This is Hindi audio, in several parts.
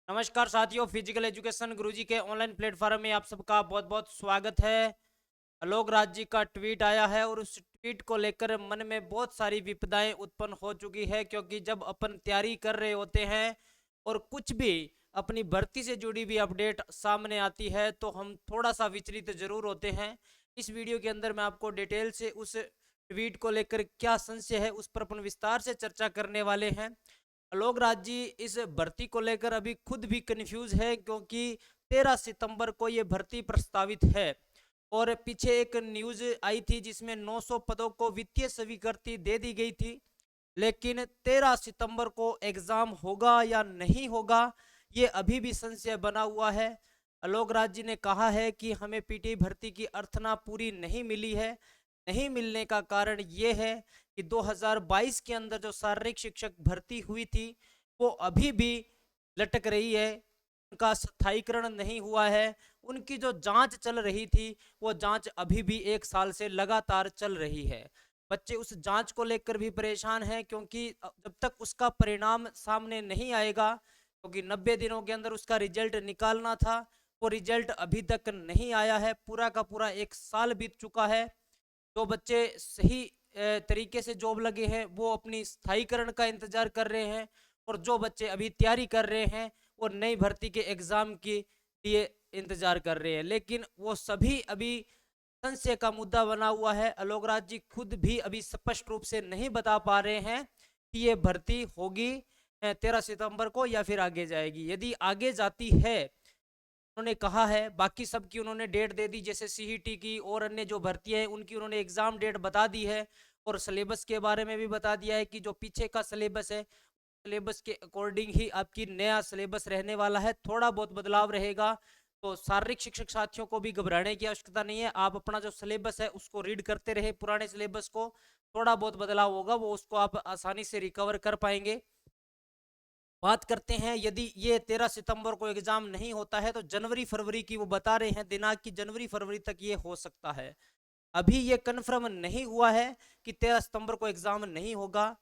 नमस्कार साथियों, फिजिकल एजुकेशन गुरुजी के ऑनलाइन प्लेटफॉर्म में आप सबका बहुत बहुत स्वागत है। आलोक राज जी का ट्वीट आया है और उस ट्वीट को लेकर मन में बहुत सारी विपदाएं उत्पन्न हो चुकी है, क्योंकि जब अपन तैयारी कर रहे होते हैं और कुछ भी अपनी भर्ती से जुड़ी हुई अपडेट सामने आती है तो हम थोड़ा सा विचलित जरूर होते हैं। इस वीडियो के अंदर मैं आपको डिटेल से उस ट्वीट को लेकर क्या संशय है उस पर अपन विस्तार से चर्चा करने वाले हैं। आलोक राज जी इस भर्ती को लेकर अभी खुद भी कंफ्यूज है, क्योंकि 13 सितंबर को ये भर्ती प्रस्तावित है और पीछे एक न्यूज आई थी जिसमें 900 पदों को वित्तीय स्वीकृति दे दी गई थी। लेकिन 13 सितंबर को एग्जाम होगा या नहीं होगा, ये अभी भी संशय बना हुआ है। आलोक राज जी ने कहा है कि हमें पीटी भर्ती की अर्थना पूरी नहीं मिली है। नहीं मिलने का कारण ये है कि 2022 के अंदर जो शारीरिक शिक्षक भर्ती हुई थी वो अभी भी लटक रही है, उनका स्थायीकरण नहीं हुआ है। उनकी जो जांच चल रही थी वो जांच अभी भी 1 साल से लगातार चल रही है। बच्चे उस जांच को लेकर भी परेशान हैं, क्योंकि जब तक उसका परिणाम सामने नहीं आएगा, क्योंकि 90 दिनों के अंदर उसका रिजल्ट निकालना था, वो रिजल्ट अभी तक नहीं आया है। पूरा का पूरा 1 साल बीत चुका है। जो बच्चे सही तरीके से जॉब लगे हैं वो अपनी स्थायीकरण का इंतजार कर रहे हैं, और जो बच्चे अभी तैयारी कर रहे हैं वो नई भर्ती के एग्जाम के लिए इंतजार कर रहे हैं, लेकिन वो सभी अभी संशय का मुद्दा बना हुआ है। आलोक राज जी खुद भी अभी स्पष्ट रूप से नहीं बता पा रहे हैं कि ये भर्ती होगी 13 सितंबर को या फिर आगे जाएगी। यदि आगे जाती है, उन्होंने कहा है, बाकी सब की उन्होंने डेट दे दी, जैसे सीईटी की और अन्य जो भर्तियां हैं उनकी उन्होंने एग्जाम डेट बता दी है, और सिलेबस के बारे में भी बता दिया है कि जो पीछे का सिलेबस है सिलेबस के अकॉर्डिंग ही आपकी नया सिलेबस रहने वाला है। थोड़ा बहुत बदलाव रहेगा, तो शारीरिक शिक्षक साथियों को भी घबराने की आवश्यकता नहीं है। आप अपना जो सिलेबस है उसको रीड करते रहे, पुराने सिलेबस को। थोड़ा बहुत बदलाव होगा वो उसको आप आसानी से रिकवर कर पाएंगे। बात करते हैं, यदि ये 13 सितंबर को एग्जाम नहीं होता है तो जनवरी फरवरी की वो बता रहे हैं दिनांक की, जनवरी फरवरी तक ये हो सकता है। अभी ये कन्फर्म नहीं हुआ है कि 13 सितंबर को एग्जाम नहीं होगा।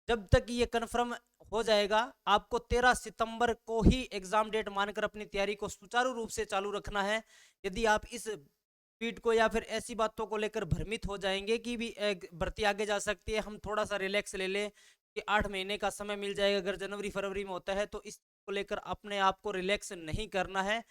जब तक ये कन्फर्म हो जाएगा, आपको 13 सितंबर को ही एग्जाम डेट मानकर अपनी तैयारी को सुचारू रूप से चालू रखना है। यदि आप इस पीठ को या फिर ऐसी बातों को लेकर भ्रमित हो जाएंगे कि भी भर्ती आगे जा सकती है, हम थोड़ा सा रिलैक्स ले लें कि 8 महीने का समय मिल जाएगा अगर जनवरी फरवरी में होता है, तो इस को लेकर अपने आप को रिलैक्स नहीं करना है।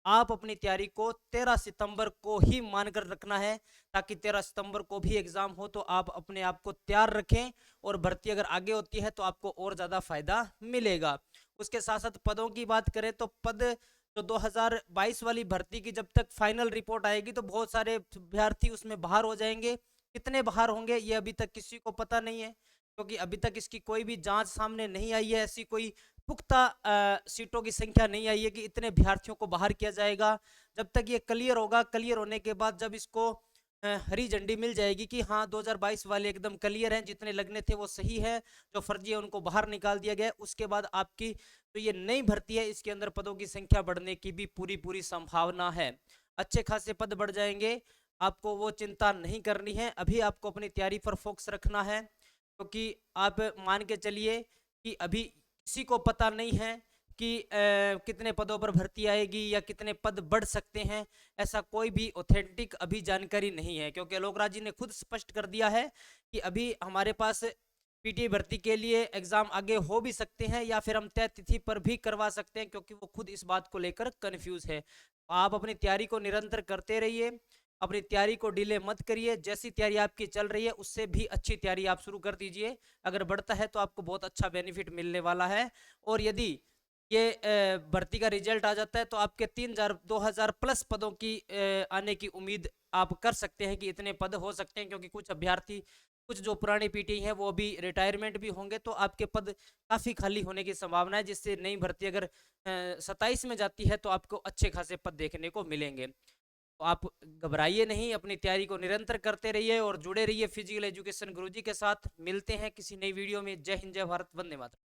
आप अपनी तैयारी को 13 सितंबर को ही मानकर रखना है, ताकि 13 सितंबर को भी एग्जाम हो तो आप अपने आप को तैयार रखें, और भर्ती अगर आगे होती है तो आपको और ज़्यादा फायदा मिलेगा। उसके साथ साथ पदों की बात करें तो पद जो 2022 वाली भर्ती की जब तक फाइनल रिपोर्ट आएगी तो बहुत सारे अभ्यर्थी उसमें बाहर हो जाएंगे। कितने बाहर होंगे ये अभी तक किसी को पता नहीं है, क्योंकि अभी तक इसकी कोई भी जांच सामने नहीं आई है। ऐसी कोई पुख्ता सीटों की संख्या नहीं आई है कि इतने अभ्यर्थियों को बाहर किया जाएगा। जब तक ये क्लियर होगा, क्लियर होने के बाद जब इसको हरी झंडी मिल जाएगी कि हाँ 2022 वाले एकदम क्लियर हैं, जितने लगने थे वो सही है, जो फर्जी है उनको बाहर निकाल दिया गया, उसके बाद आपकी तो ये नई भर्ती है, इसके अंदर पदों की संख्या बढ़ने की भी पूरी पूरी संभावना है। अच्छे खासे पद बढ़ जाएंगे, आपको वो चिंता नहीं करनी है। अभी आपको अपनी तैयारी पर फोकस रखना है, क्योंकि आप मान के चलिए कि अभी किसी को पता नहीं है कि कितने पदों पर भर्ती आएगी या कितने पद बढ़ सकते हैं। ऐसा कोई भी ऑथेंटिक अभी जानकारी नहीं है, क्योंकि आलोक राज जी ने खुद स्पष्ट कर दिया है कि अभी हमारे पास पीटी भर्ती के लिए एग्जाम आगे हो भी सकते हैं या फिर हम तय तिथि पर भी करवा सकते हैं, क्योंकि वो खुद इस बात को लेकर कंफ्यूज है। आप अपनी तैयारी को निरंतर करते रहिए, अपनी तैयारी को डिले मत करिए। जैसी तैयारी आपकी चल रही है उससे भी अच्छी तैयारी आप शुरू कर दीजिए। अगर बढ़ता है तो आपको बहुत अच्छा बेनिफिट मिलने वाला है। और यदि ये भर्ती का रिजल्ट आ जाता है तो आपके 2000 प्लस पदों की आने की उम्मीद आप कर सकते हैं कि इतने पद हो सकते हैं, क्योंकि कुछ अभ्यर्थी कुछ जो पुरानी पीटी हैं वो भी रिटायरमेंट भी होंगे, तो आपके पद काफ़ी खाली होने की संभावना है, जिससे नई भर्ती अगर 27 में जाती है तो आपको अच्छे खासे पद देखने को मिलेंगे। तो आप घबराइए नहीं, अपनी तैयारी को निरंतर करते रहिए और जुड़े रहिए फिजिकल एजुकेशन गुरुजी के साथ। मिलते हैं किसी नई वीडियो में। जय हिंद, जय भारत, वंदे मातरम।